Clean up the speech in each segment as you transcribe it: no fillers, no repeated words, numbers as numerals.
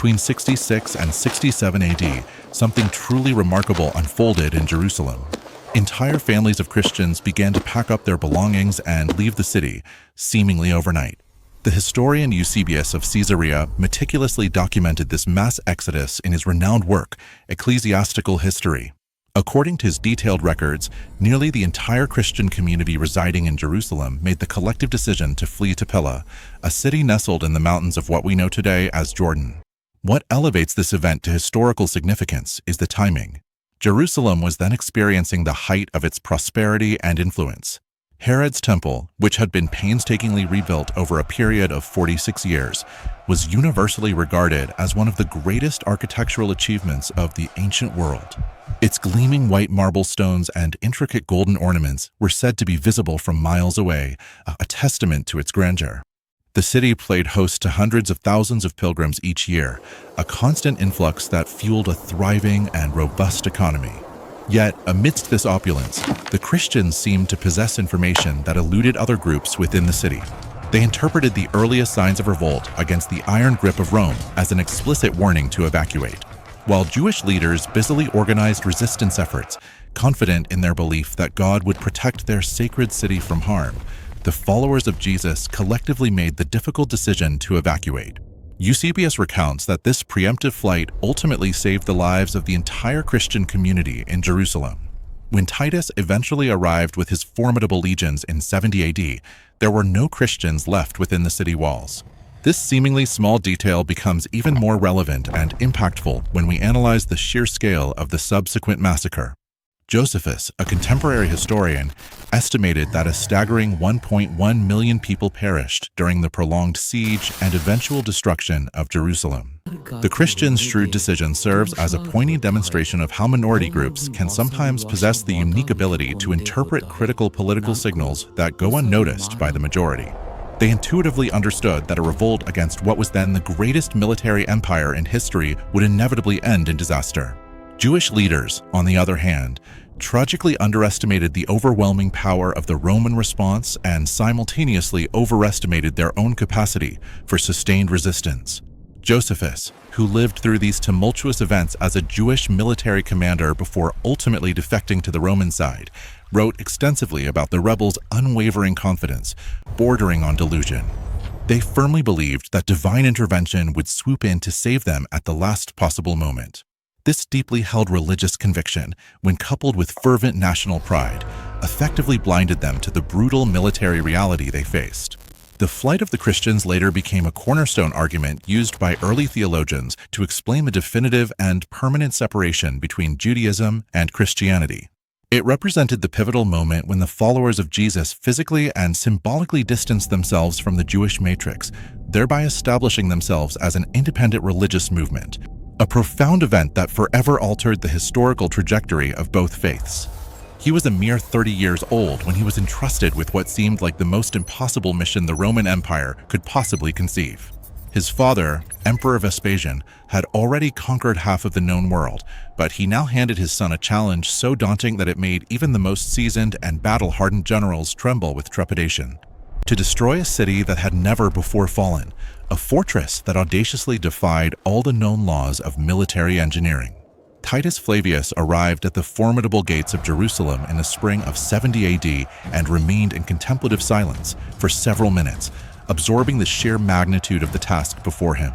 Between 66 and 67 AD, something truly remarkable unfolded in Jerusalem. Entire families of Christians began to pack up their belongings and leave the city, seemingly overnight. The historian Eusebius of Caesarea meticulously documented this mass exodus in his renowned work, Ecclesiastical History. According to his detailed records, nearly the entire Christian community residing in Jerusalem made the collective decision to flee to Pella, a city nestled in the mountains of what we know today as Jordan. What elevates this event to historical significance is the timing. Jerusalem was then experiencing the height of its prosperity and influence. Herod's temple, which had been painstakingly rebuilt over a period of 46 years, was universally regarded as one of the greatest architectural achievements of the ancient world. Its gleaming white marble stones and intricate golden ornaments were said to be visible from miles away, a testament to its grandeur. The city played host to hundreds of thousands of pilgrims each year, a constant influx that fueled a thriving and robust economy. Yet, amidst this opulence, the Christians seemed to possess information that eluded other groups within the city. They interpreted the earliest signs of revolt against the iron grip of Rome as an explicit warning to evacuate, while Jewish leaders busily organized resistance efforts, confident in their belief that God would protect their sacred city from harm. The followers of Jesus collectively made the difficult decision to evacuate. Eusebius recounts that this preemptive flight ultimately saved the lives of the entire Christian community in Jerusalem. When Titus eventually arrived with his formidable legions in 70 AD, there were no Christians left within the city walls. This seemingly small detail becomes even more relevant and impactful when we analyze the sheer scale of the subsequent massacre. Josephus, a contemporary historian, estimated that a staggering 1.1 million people perished during the prolonged siege and eventual destruction of Jerusalem. The Christians' shrewd decision serves as a poignant demonstration of how minority groups can sometimes possess the unique ability to interpret critical political signals that go unnoticed by the majority. They intuitively understood that a revolt against what was then the greatest military empire in history would inevitably end in disaster. Jewish leaders, on the other hand, tragically underestimated the overwhelming power of the Roman response and simultaneously overestimated their own capacity for sustained resistance. Josephus, who lived through these tumultuous events as a Jewish military commander before ultimately defecting to the Roman side, wrote extensively about the rebels' unwavering confidence, bordering on delusion. They firmly believed that divine intervention would swoop in to save them at the last possible moment. This deeply held religious conviction, when coupled with fervent national pride, effectively blinded them to the brutal military reality they faced. The flight of the Christians later became a cornerstone argument used by early theologians to explain the definitive and permanent separation between Judaism and Christianity. It represented the pivotal moment when the followers of Jesus physically and symbolically distanced themselves from the Jewish matrix, thereby establishing themselves as an independent religious movement. A profound event that forever altered the historical trajectory of both faiths. He was a mere 30 years old when he was entrusted with what seemed like the most impossible mission the Roman Empire could possibly conceive. His father, Emperor Vespasian, had already conquered half of the known world, but he now handed his son a challenge so daunting that it made even the most seasoned and battle-hardened generals tremble with trepidation. To destroy a city that had never before fallen, a fortress that audaciously defied all the known laws of military engineering. Titus Flavius arrived at the formidable gates of Jerusalem in the spring of 70 AD and remained in contemplative silence for several minutes, absorbing the sheer magnitude of the task before him.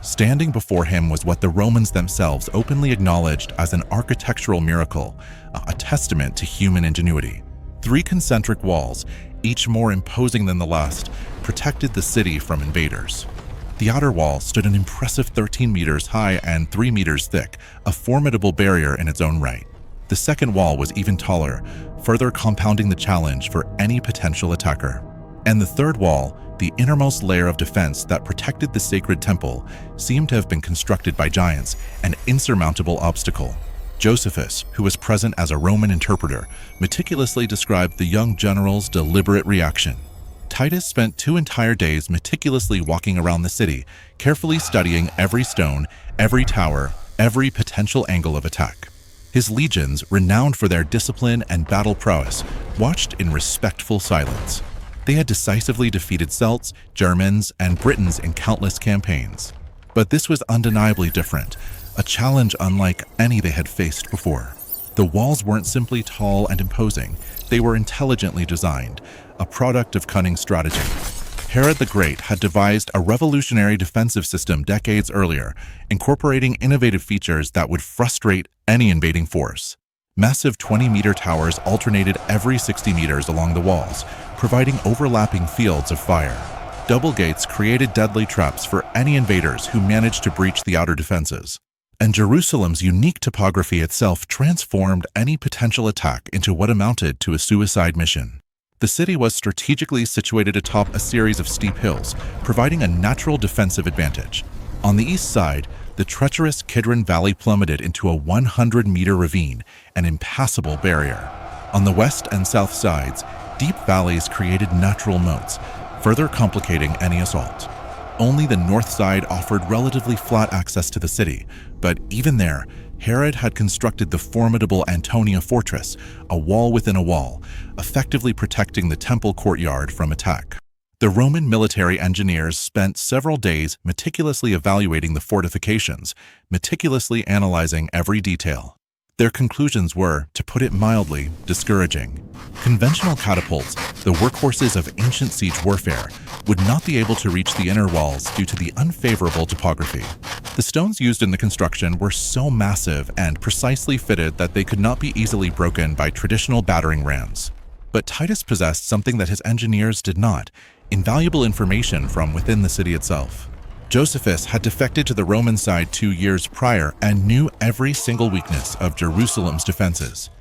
Standing before him was what the Romans themselves openly acknowledged as an architectural miracle, a testament to human ingenuity. 3 concentric walls, each more imposing than the last, protected the city from invaders. The outer wall stood an impressive 13 meters high and 3 meters thick, a formidable barrier in its own right. The second wall was even taller, further compounding the challenge for any potential attacker. And the third wall, the innermost layer of defense that protected the sacred temple, seemed to have been constructed by giants, an insurmountable obstacle. Josephus, who was present as a Roman interpreter, meticulously described the young general's deliberate reaction. Titus spent 2 entire days meticulously walking around the city, carefully studying every stone, every tower, every potential angle of attack. His legions, renowned for their discipline and battle prowess, watched in respectful silence. They had decisively defeated Celts, Germans, and Britons in countless campaigns. But this was undeniably different, a challenge unlike any they had faced before. The walls weren't simply tall and imposing, they were intelligently designed, a product of cunning strategy. Herod the Great had devised a revolutionary defensive system decades earlier, incorporating innovative features that would frustrate any invading force. Massive 20-meter towers alternated every 60 meters along the walls, providing overlapping fields of fire. Double gates created deadly traps for any invaders who managed to breach the outer defenses. And Jerusalem's unique topography itself transformed any potential attack into what amounted to a suicide mission. The city was strategically situated atop a series of steep hills, providing a natural defensive advantage. On the east side, the treacherous Kidron Valley plummeted into a 100-meter ravine, an impassable barrier. On the west and south sides, deep valleys created natural moats, further complicating any assault. Only the north side offered relatively flat access to the city, but even there, Herod had constructed the formidable Antonia fortress, a wall within a wall, effectively protecting the temple courtyard from attack. The Roman military engineers spent several days meticulously evaluating the fortifications, meticulously analyzing every detail. Their conclusions were, to put it mildly, discouraging. Conventional catapults, the workhorses of ancient siege warfare, would not be able to reach the inner walls due to the unfavorable topography. The stones used in the construction were so massive and precisely fitted that they could not be easily broken by traditional battering rams. But Titus possessed something that his engineers did not: invaluable information from within the city itself. Josephus had defected to the Roman side 2 years prior and knew every single weakness of Jerusalem's defenses.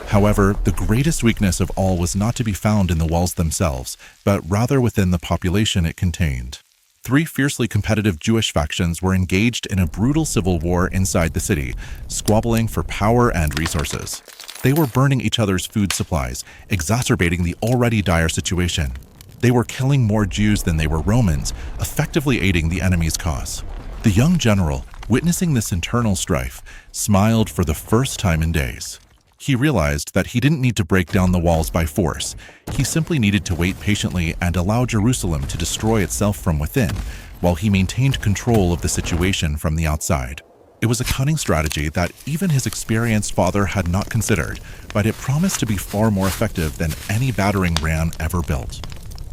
However, the greatest weakness of all was not to be found in the walls themselves, but rather within the population it contained. 3 fiercely competitive Jewish factions were engaged in a brutal civil war inside the city, squabbling for power and resources. They were burning each other's food supplies, exacerbating the already dire situation. They were killing more Jews than they were Romans, effectively aiding the enemy's cause. The young general, witnessing this internal strife, smiled for the first time in days. He realized that he didn't need to break down the walls by force. He simply needed to wait patiently and allow Jerusalem to destroy itself from within, while he maintained control of the situation from the outside. It was a cunning strategy that even his experienced father had not considered, but it promised to be far more effective than any battering ram ever built.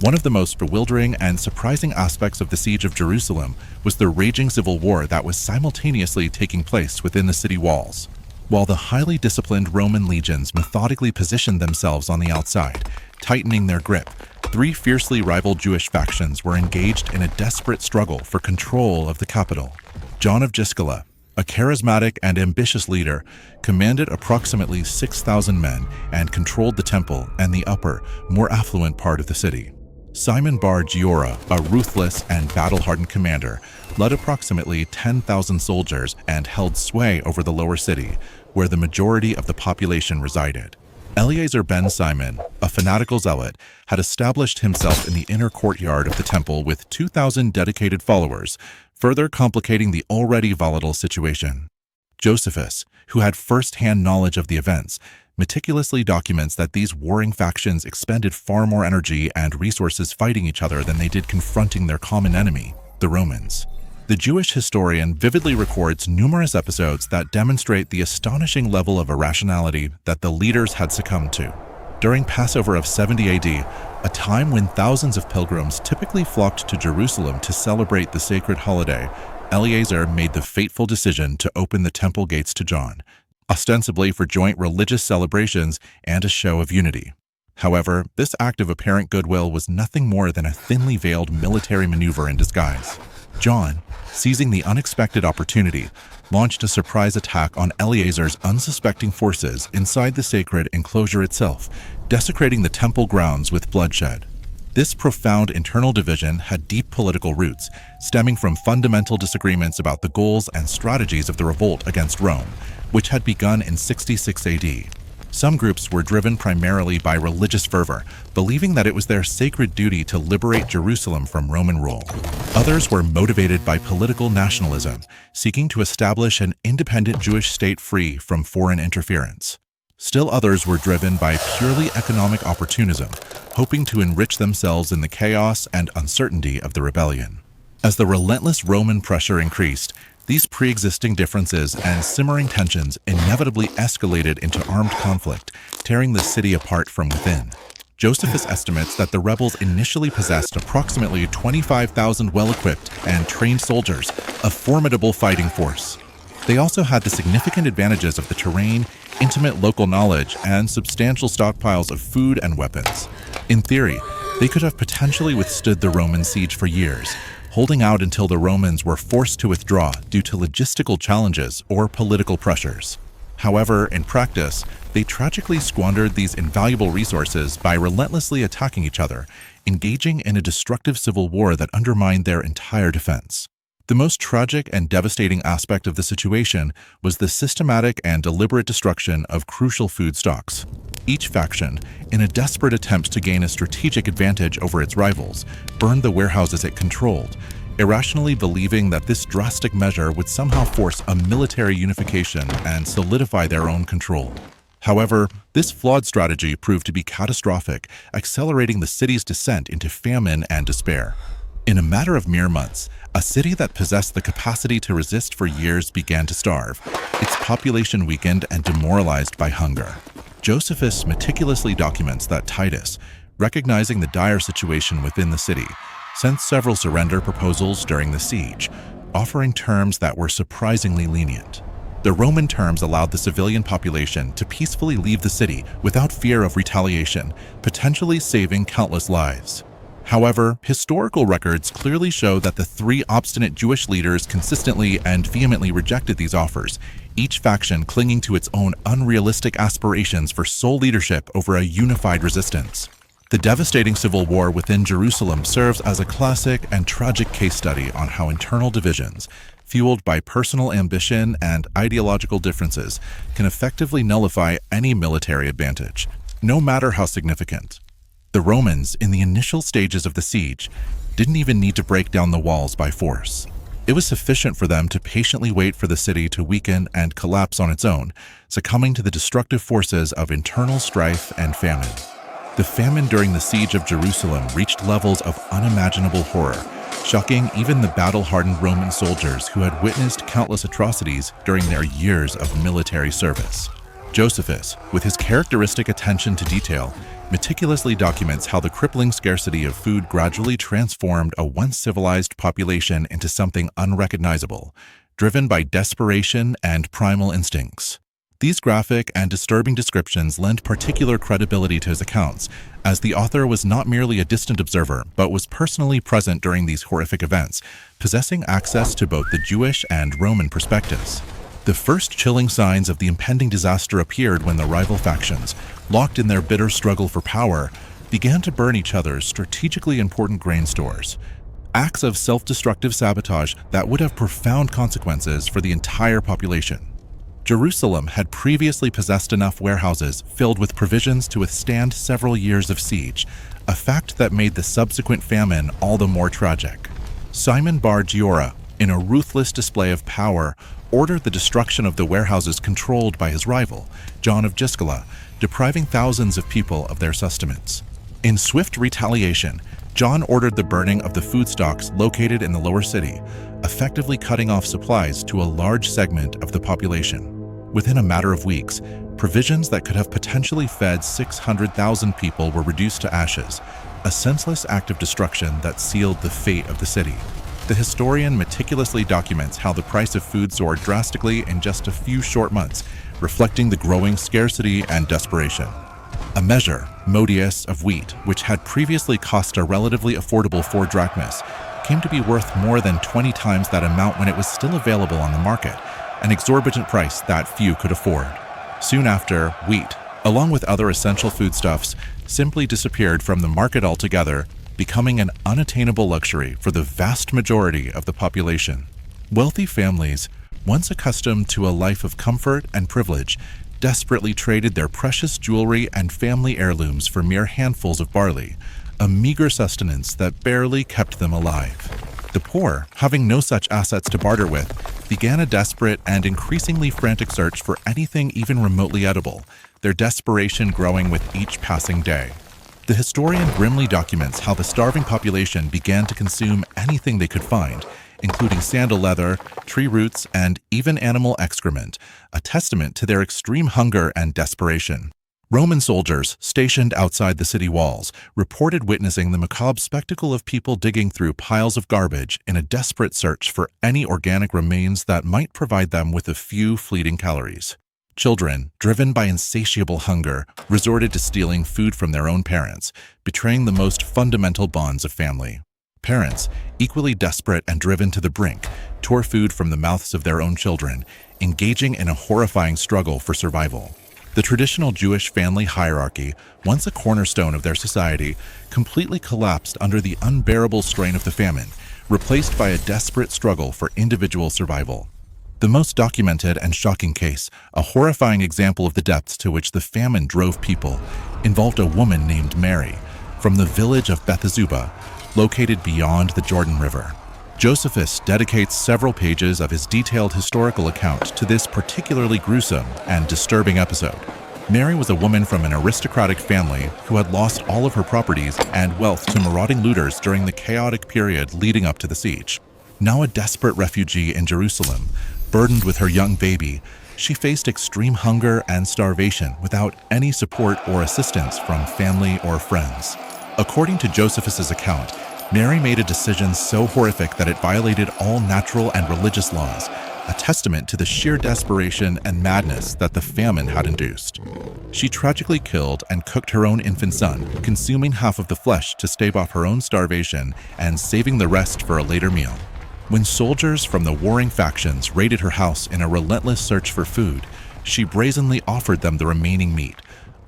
One of the most bewildering and surprising aspects of the siege of Jerusalem was the raging civil war that was simultaneously taking place within the city walls. While the highly disciplined Roman legions methodically positioned themselves on the outside, tightening their grip, 3 fiercely rival Jewish factions were engaged in a desperate struggle for control of the capital. John of Giscala, a charismatic and ambitious leader, commanded approximately 6,000 men and controlled the temple and the upper, more affluent part of the city. Simon Bar Giora, a ruthless and battle-hardened commander, led approximately 10,000 soldiers and held sway over the lower city, where the majority of the population resided. Eleazar ben Simon, a fanatical zealot, had established himself in the inner courtyard of the temple with 2,000 dedicated followers, further complicating the already volatile situation. Josephus, who had first-hand knowledge of the events, meticulously documents that these warring factions expended far more energy and resources fighting each other than they did confronting their common enemy, the Romans. The Jewish historian vividly records numerous episodes that demonstrate the astonishing level of irrationality that the leaders had succumbed to. During Passover of 70 AD, a time when thousands of pilgrims typically flocked to Jerusalem to celebrate the sacred holiday, Eleazar made the fateful decision to open the temple gates to John, ostensibly for joint religious celebrations and a show of unity. However, this act of apparent goodwill was nothing more than a thinly veiled military maneuver in disguise. John, seizing the unexpected opportunity, launched a surprise attack on Eleazar's unsuspecting forces inside the sacred enclosure itself, desecrating the temple grounds with bloodshed. This profound internal division had deep political roots, stemming from fundamental disagreements about the goals and strategies of the revolt against Rome, which had begun in 66 AD. Some groups were driven primarily by religious fervor, believing that it was their sacred duty to liberate Jerusalem from Roman rule. Others were motivated by political nationalism, seeking to establish an independent Jewish state free from foreign interference. Still others were driven by purely economic opportunism, hoping to enrich themselves in the chaos and uncertainty of the rebellion. As the relentless Roman pressure increased, these pre-existing differences and simmering tensions inevitably escalated into armed conflict, tearing the city apart from within. Josephus estimates that the rebels initially possessed approximately 25,000 well-equipped and trained soldiers, a formidable fighting force. They also had the significant advantages of the terrain, intimate local knowledge, and substantial stockpiles of food and weapons. In theory, they could have potentially withstood the Roman siege for years, holding out until the Romans were forced to withdraw due to logistical challenges or political pressures. However, in practice, they tragically squandered these invaluable resources by relentlessly attacking each other, engaging in a destructive civil war that undermined their entire defense. The most tragic and devastating aspect of the situation was the systematic and deliberate destruction of crucial food stocks. Each faction, in a desperate attempt to gain a strategic advantage over its rivals, burned the warehouses it controlled, irrationally believing that this drastic measure would somehow force a military unification and solidify their own control. However, this flawed strategy proved to be catastrophic, accelerating the city's descent into famine and despair. In a matter of mere months, a city that possessed the capacity to resist for years began to starve, its population weakened and demoralized by hunger. Josephus meticulously documents that Titus, recognizing the dire situation within the city, sent several surrender proposals during the siege, offering terms that were surprisingly lenient. The Roman terms allowed the civilian population to peacefully leave the city without fear of retaliation, potentially saving countless lives. However, historical records clearly show that the three obstinate Jewish leaders consistently and vehemently rejected these offers, each faction clinging to its own unrealistic aspirations for sole leadership over a unified resistance. The devastating civil war within Jerusalem serves as a classic and tragic case study on how internal divisions, fueled by personal ambition and ideological differences, can effectively nullify any military advantage, no matter how significant. The Romans, in the initial stages of the siege, didn't even need to break down the walls by force. It was sufficient for them to patiently wait for the city to weaken and collapse on its own, succumbing to the destructive forces of internal strife and famine. The famine during the siege of Jerusalem reached levels of unimaginable horror, shocking even the battle-hardened Roman soldiers who had witnessed countless atrocities during their years of military service. Josephus, with his characteristic attention to detail, meticulously documents how the crippling scarcity of food gradually transformed a once civilized population into something unrecognizable, driven by desperation and primal instincts. These graphic and disturbing descriptions lend particular credibility to his accounts, as the author was not merely a distant observer, but was personally present during these horrific events, possessing access to both the Jewish and Roman perspectives. The first chilling signs of the impending disaster appeared when the rival factions, locked in their bitter struggle for power, began to burn each other's strategically important grain stores. Acts of self-destructive sabotage that would have profound consequences for the entire population. Jerusalem had previously possessed enough warehouses filled with provisions to withstand several years of siege, a fact that made the subsequent famine all the more tragic. Simon Bar Giora, in a ruthless display of power, ordered the destruction of the warehouses controlled by his rival, John of Giscala, depriving thousands of people of their sustenance. In swift retaliation, John ordered the burning of the food stocks located in the lower city, effectively cutting off supplies to a large segment of the population. Within a matter of weeks, provisions that could have potentially fed 600,000 people were reduced to ashes, a senseless act of destruction that sealed the fate of the city. The historian meticulously documents how the price of food soared drastically in just a few short months, reflecting the growing scarcity and desperation. A measure, modius, of wheat, which had previously cost a relatively affordable 4 drachmas, came to be worth more than 20 times that amount when it was still available on the market, an exorbitant price that few could afford. Soon after, wheat, along with other essential foodstuffs, simply disappeared from the market altogether, becoming an unattainable luxury for the vast majority of the population. Wealthy families, once accustomed to a life of comfort and privilege, desperately traded their precious jewelry and family heirlooms for mere handfuls of barley, a meager sustenance that barely kept them alive. The poor, having no such assets to barter with, began a desperate and increasingly frantic search for anything even remotely edible, their desperation growing with each passing day. The historian grimly documents how the starving population began to consume anything they could find, including sandal leather, tree roots, and even animal excrement, a testament to their extreme hunger and desperation. Roman soldiers stationed outside the city walls reported witnessing the macabre spectacle of people digging through piles of garbage in a desperate search for any organic remains that might provide them with a few fleeting calories. Children, driven by insatiable hunger, resorted to stealing food from their own parents, betraying the most fundamental bonds of family. Parents, equally desperate and driven to the brink, tore food from the mouths of their own children, engaging in a horrifying struggle for survival. The traditional Jewish family hierarchy, once a cornerstone of their society, completely collapsed under the unbearable strain of the famine, replaced by a desperate struggle for individual survival. The most documented and shocking case, a horrifying example of the depths to which the famine drove people, involved a woman named Mary from the village of Bethesda, located beyond the Jordan River. Josephus dedicates several pages of his detailed historical account to this particularly gruesome and disturbing episode. Mary was a woman from an aristocratic family who had lost all of her properties and wealth to marauding looters during the chaotic period leading up to the siege. Now a desperate refugee in Jerusalem, burdened with her young baby, she faced extreme hunger and starvation without any support or assistance from family or friends. According to Josephus's account, Mary made a decision so horrific that it violated all natural and religious laws, a testament to the sheer desperation and madness that the famine had induced. She tragically killed and cooked her own infant son, consuming half of the flesh to stave off her own starvation and saving the rest for a later meal. When soldiers from the warring factions raided her house in a relentless search for food, she brazenly offered them the remaining meat,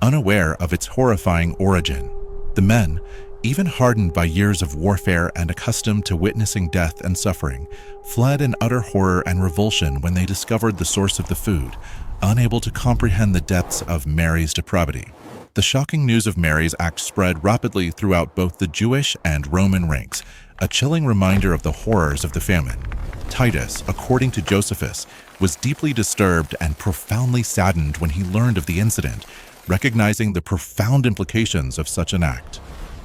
unaware of its horrifying origin. The men, even hardened by years of warfare and accustomed to witnessing death and suffering, fled in utter horror and revulsion when they discovered the source of the food, unable to comprehend the depths of Mary's depravity. The shocking news of Mary's act spread rapidly throughout both the Jewish and Roman ranks, a chilling reminder of the horrors of the famine. Titus, according to Josephus, was deeply disturbed and profoundly saddened when he learned of the incident, recognizing the profound implications of such an act.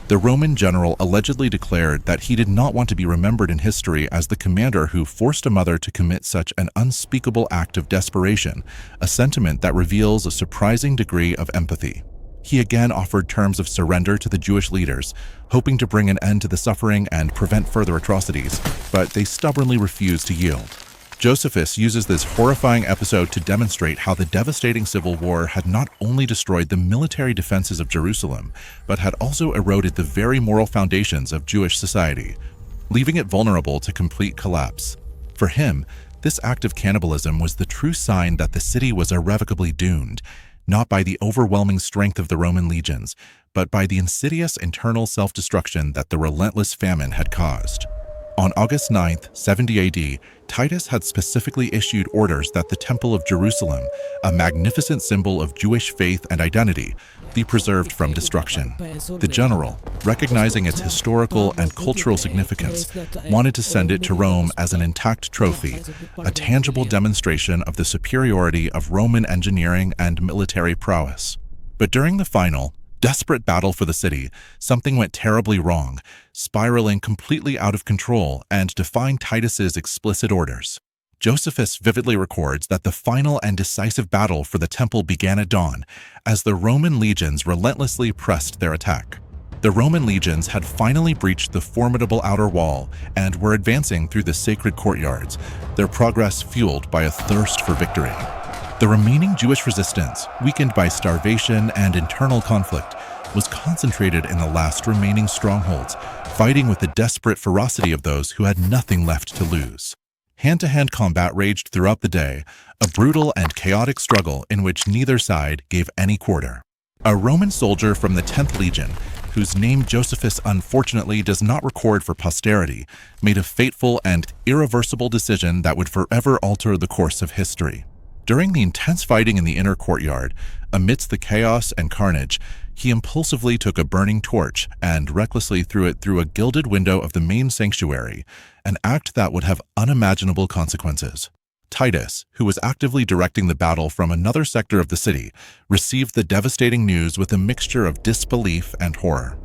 The Roman general allegedly declared that he did not want to be remembered in history as the commander who forced a mother to commit such an unspeakable act of desperation, a sentiment that reveals a surprising degree of empathy. He again offered terms of surrender to the Jewish leaders, hoping to bring an end to the suffering and prevent further atrocities, but they stubbornly refused to yield. Josephus uses this horrifying episode to demonstrate how the devastating civil war had not only destroyed the military defenses of Jerusalem, but had also eroded the very moral foundations of Jewish society, leaving it vulnerable to complete collapse. For him, this act of cannibalism was the true sign that the city was irrevocably doomed, not by the overwhelming strength of the Roman legions, but by the insidious internal self-destruction that the relentless famine had caused. On August 9th, 70 AD, Titus had specifically issued orders that the Temple of Jerusalem, a magnificent symbol of Jewish faith and identity, be preserved from destruction. The general, recognizing its historical and cultural significance, wanted to send it to Rome as an intact trophy, a tangible demonstration of the superiority of Roman engineering and military prowess. But during the final, desperate battle for the city, something went terribly wrong, spiraling completely out of control and defying Titus's explicit orders. Josephus vividly records that the final and decisive battle for the temple began at dawn, as the Roman legions relentlessly pressed their attack. The Roman legions had finally breached the formidable outer wall and were advancing through the sacred courtyards, their progress fueled by a thirst for victory. The remaining Jewish resistance, weakened by starvation and internal conflict, was concentrated in the last remaining strongholds, fighting with the desperate ferocity of those who had nothing left to lose. Hand-to-hand combat raged throughout the day, a brutal and chaotic struggle in which neither side gave any quarter. A Roman soldier from the 10th Legion, whose name Josephus unfortunately does not record for posterity, made a fateful and irreversible decision that would forever alter the course of history. During the intense fighting in the inner courtyard, amidst the chaos and carnage, he impulsively took a burning torch and recklessly threw it through a gilded window of the main sanctuary, an act that would have unimaginable consequences. Titus, who was actively directing the battle from another sector of the city, received the devastating news with a mixture of disbelief and horror.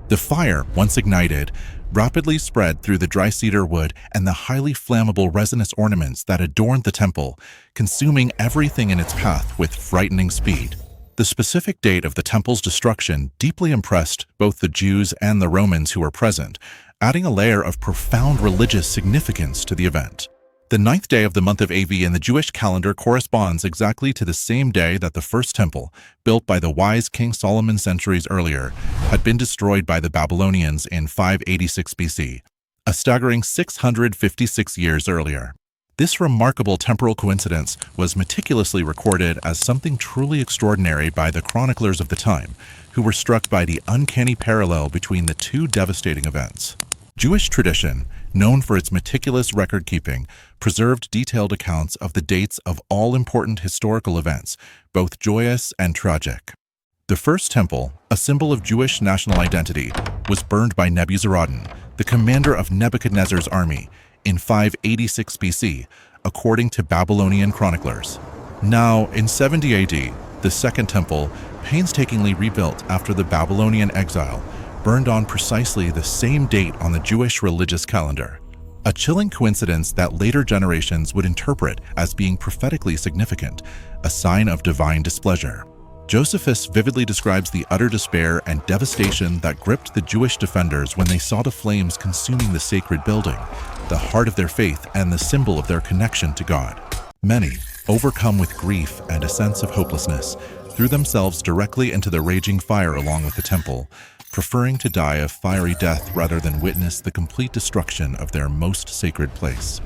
The fire, once ignited, rapidly spread through the dry cedar wood and the highly flammable resinous ornaments that adorned the temple, consuming everything in its path with frightening speed. The specific date of the temple's destruction deeply impressed both the Jews and the Romans who were present, adding a layer of profound religious significance to the event. The 9th day of the month of Av in the Jewish calendar corresponds exactly to the same day that the first temple, built by the wise King Solomon centuries earlier, had been destroyed by the Babylonians in 586 BC, a staggering 656 years earlier. This remarkable temporal coincidence was meticulously recorded as something truly extraordinary by the chroniclers of the time, who were struck by the uncanny parallel between the two devastating events. Jewish tradition, known for its meticulous record-keeping, preserved detailed accounts of the dates of all important historical events, both joyous and tragic. The first temple, a symbol of Jewish national identity, was burned by Nebuzaradan, the commander of Nebuchadnezzar's army, in 586 BC, according to Babylonian chroniclers. Now, in 70 AD, the Second Temple, painstakingly rebuilt after the Babylonian exile, burned on precisely the same date on the Jewish religious calendar, a chilling coincidence that later generations would interpret as being prophetically significant, a sign of divine displeasure. Josephus vividly describes the utter despair and devastation that gripped the Jewish defenders when they saw the flames consuming the sacred building, the heart of their faith and the symbol of their connection to God. Many, overcome with grief and a sense of hopelessness, threw themselves directly into the raging fire along with the temple, preferring to die a fiery death rather than witness the complete destruction of their most sacred place.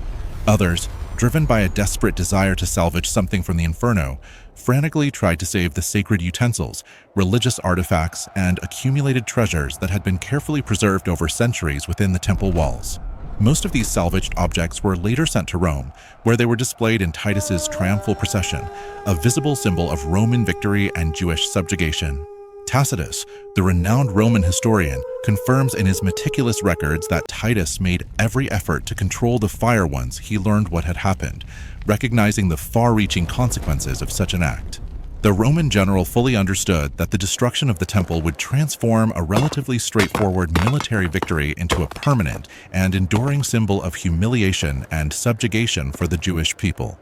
Others, driven by a desperate desire to salvage something from the inferno, frantically tried to save the sacred utensils, religious artifacts, and accumulated treasures that had been carefully preserved over centuries within the temple walls. Most of these salvaged objects were later sent to Rome, where they were displayed in Titus's triumphal procession, a visible symbol of Roman victory and Jewish subjugation. Tacitus, the renowned Roman historian, confirms in his meticulous records that Titus made every effort to control the fire once he learned what had happened, recognizing the far-reaching consequences of such an act. The Roman general fully understood that the destruction of the temple would transform a relatively straightforward military victory into a permanent and enduring symbol of humiliation and subjugation for the Jewish people,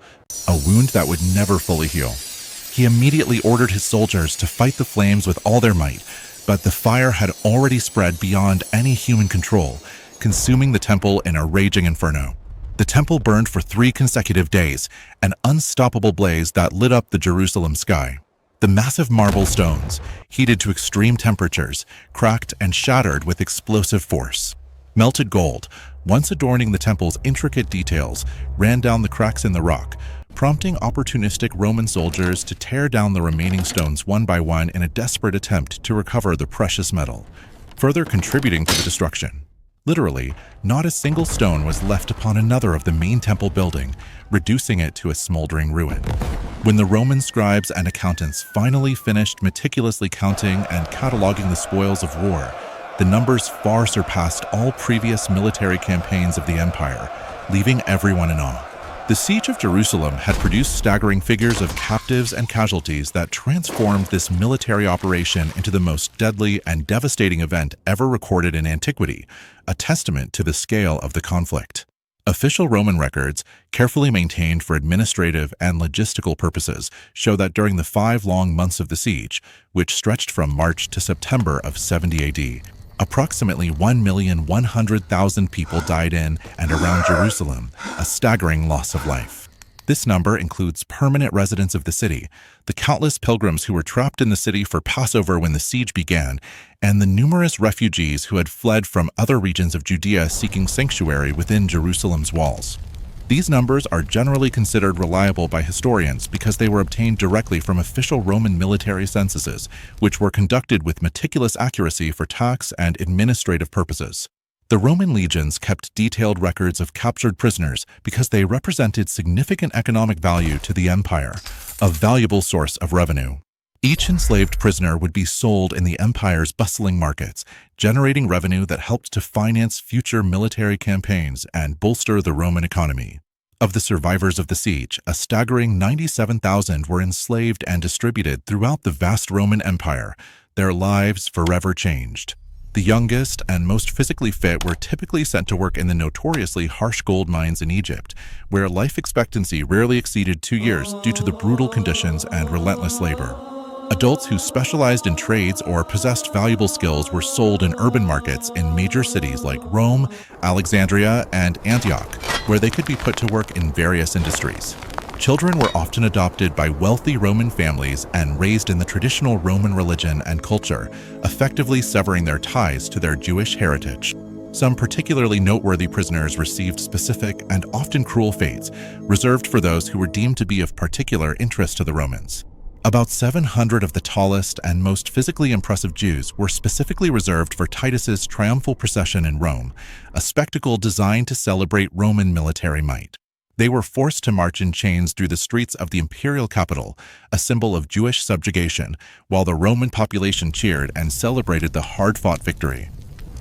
a wound that would never fully heal. He immediately ordered his soldiers to fight the flames with all their might, but the fire had already spread beyond any human control, consuming the temple in a raging inferno. The temple burned for 3 consecutive days, an unstoppable blaze that lit up the Jerusalem sky. The massive marble stones, heated to extreme temperatures, cracked and shattered with explosive force. Melted gold, once adorning the temple's intricate details, ran down the cracks in the rock, prompting opportunistic Roman soldiers to tear down the remaining stones one by one in a desperate attempt to recover the precious metal, further contributing to the destruction. Literally, not a single stone was left upon another of the main temple building, reducing it to a smoldering ruin. When the Roman scribes and accountants finally finished meticulously counting and cataloging the spoils of war, the numbers far surpassed all previous military campaigns of the empire, leaving everyone in awe. The siege of Jerusalem had produced staggering figures of captives and casualties that transformed this military operation into the most deadly and devastating event ever recorded in antiquity, a testament to the scale of the conflict. Official Roman records, carefully maintained for administrative and logistical purposes, show that during the 5 long months of the siege, which stretched from March to September of 70 AD, approximately 1,100,000 people died in and around Jerusalem, a staggering loss of life. This number includes permanent residents of the city, the countless pilgrims who were trapped in the city for Passover when the siege began, and the numerous refugees who had fled from other regions of Judea seeking sanctuary within Jerusalem's walls. These numbers are generally considered reliable by historians because they were obtained directly from official Roman military censuses, which were conducted with meticulous accuracy for tax and administrative purposes. The Roman legions kept detailed records of captured prisoners because they represented significant economic value to the empire, a valuable source of revenue. Each enslaved prisoner would be sold in the empire's bustling markets, generating revenue that helped to finance future military campaigns and bolster the Roman economy. Of the survivors of the siege, a staggering 97,000 were enslaved and distributed throughout the vast Roman Empire, their lives forever changed. The youngest and most physically fit were typically sent to work in the notoriously harsh gold mines in Egypt, where life expectancy rarely exceeded 2 years due to the brutal conditions and relentless labor. Adults who specialized in trades or possessed valuable skills were sold in urban markets in major cities like Rome, Alexandria, and Antioch, where they could be put to work in various industries. Children were often adopted by wealthy Roman families and raised in the traditional Roman religion and culture, effectively severing their ties to their Jewish heritage. Some particularly noteworthy prisoners received specific and often cruel fates, reserved for those who were deemed to be of particular interest to the Romans. About 700 of the tallest and most physically impressive Jews were specifically reserved for Titus's triumphal procession in Rome, a spectacle designed to celebrate Roman military might. They were forced to march in chains through the streets of the imperial capital, a symbol of Jewish subjugation, while the Roman population cheered and celebrated the hard-fought victory.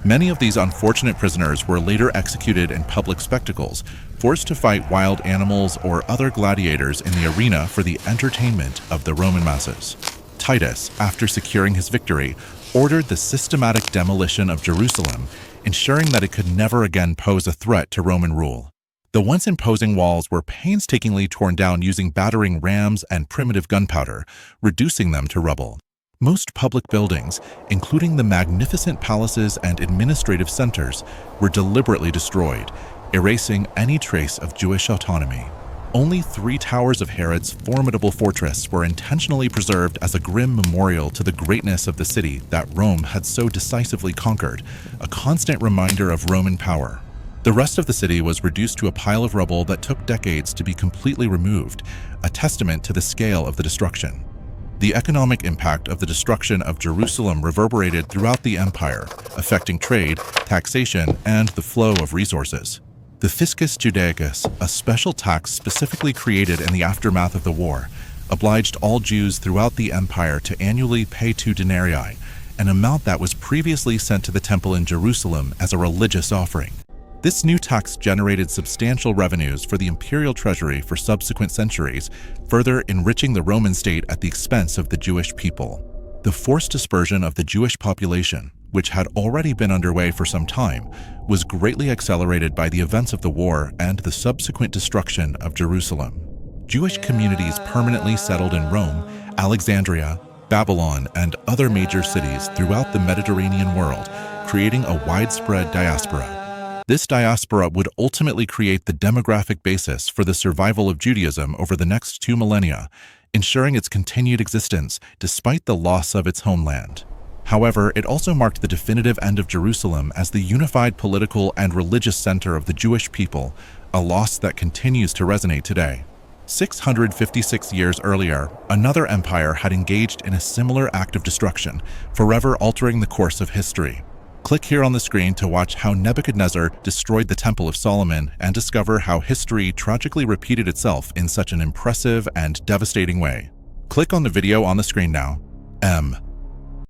Many of these unfortunate prisoners were later executed in public spectacles, forced to fight wild animals or other gladiators in the arena for the entertainment of the Roman masses. Titus, after securing his victory, ordered the systematic demolition of Jerusalem, ensuring that it could never again pose a threat to Roman rule. The once imposing walls were painstakingly torn down using battering rams and primitive gunpowder, reducing them to rubble. Most public buildings, including the magnificent palaces and administrative centers, were deliberately destroyed, erasing any trace of Jewish autonomy. Only 3 towers of Herod's formidable fortress were intentionally preserved as a grim memorial to the greatness of the city that Rome had so decisively conquered, a constant reminder of Roman power. The rest of the city was reduced to a pile of rubble that took decades to be completely removed, a testament to the scale of the destruction. The economic impact of the destruction of Jerusalem reverberated throughout the empire, affecting trade, taxation, and the flow of resources. The Fiscus Judaicus, a special tax specifically created in the aftermath of the war, obliged all Jews throughout the empire to annually pay 2 denarii, an amount that was previously sent to the temple in Jerusalem as a religious offering. This new tax generated substantial revenues for the imperial treasury for subsequent centuries, further enriching the Roman state at the expense of the Jewish people. The forced dispersion of the Jewish population, which had already been underway for some time, was greatly accelerated by the events of the war and the subsequent destruction of Jerusalem. Jewish communities permanently settled in Rome, Alexandria, Babylon, and other major cities throughout the Mediterranean world, creating a widespread diaspora. This diaspora would ultimately create the demographic basis for the survival of Judaism over the next 2 millennia, ensuring its continued existence despite the loss of its homeland. However, it also marked the definitive end of Jerusalem as the unified political and religious center of the Jewish people, a loss that continues to resonate today. 656 years earlier, another empire had engaged in a similar act of destruction, forever altering the course of history. Click here on the screen to watch how Nebuchadnezzar destroyed the Temple of Solomon and discover how history tragically repeated itself in such an impressive and devastating way. Click on the video on the screen now. M.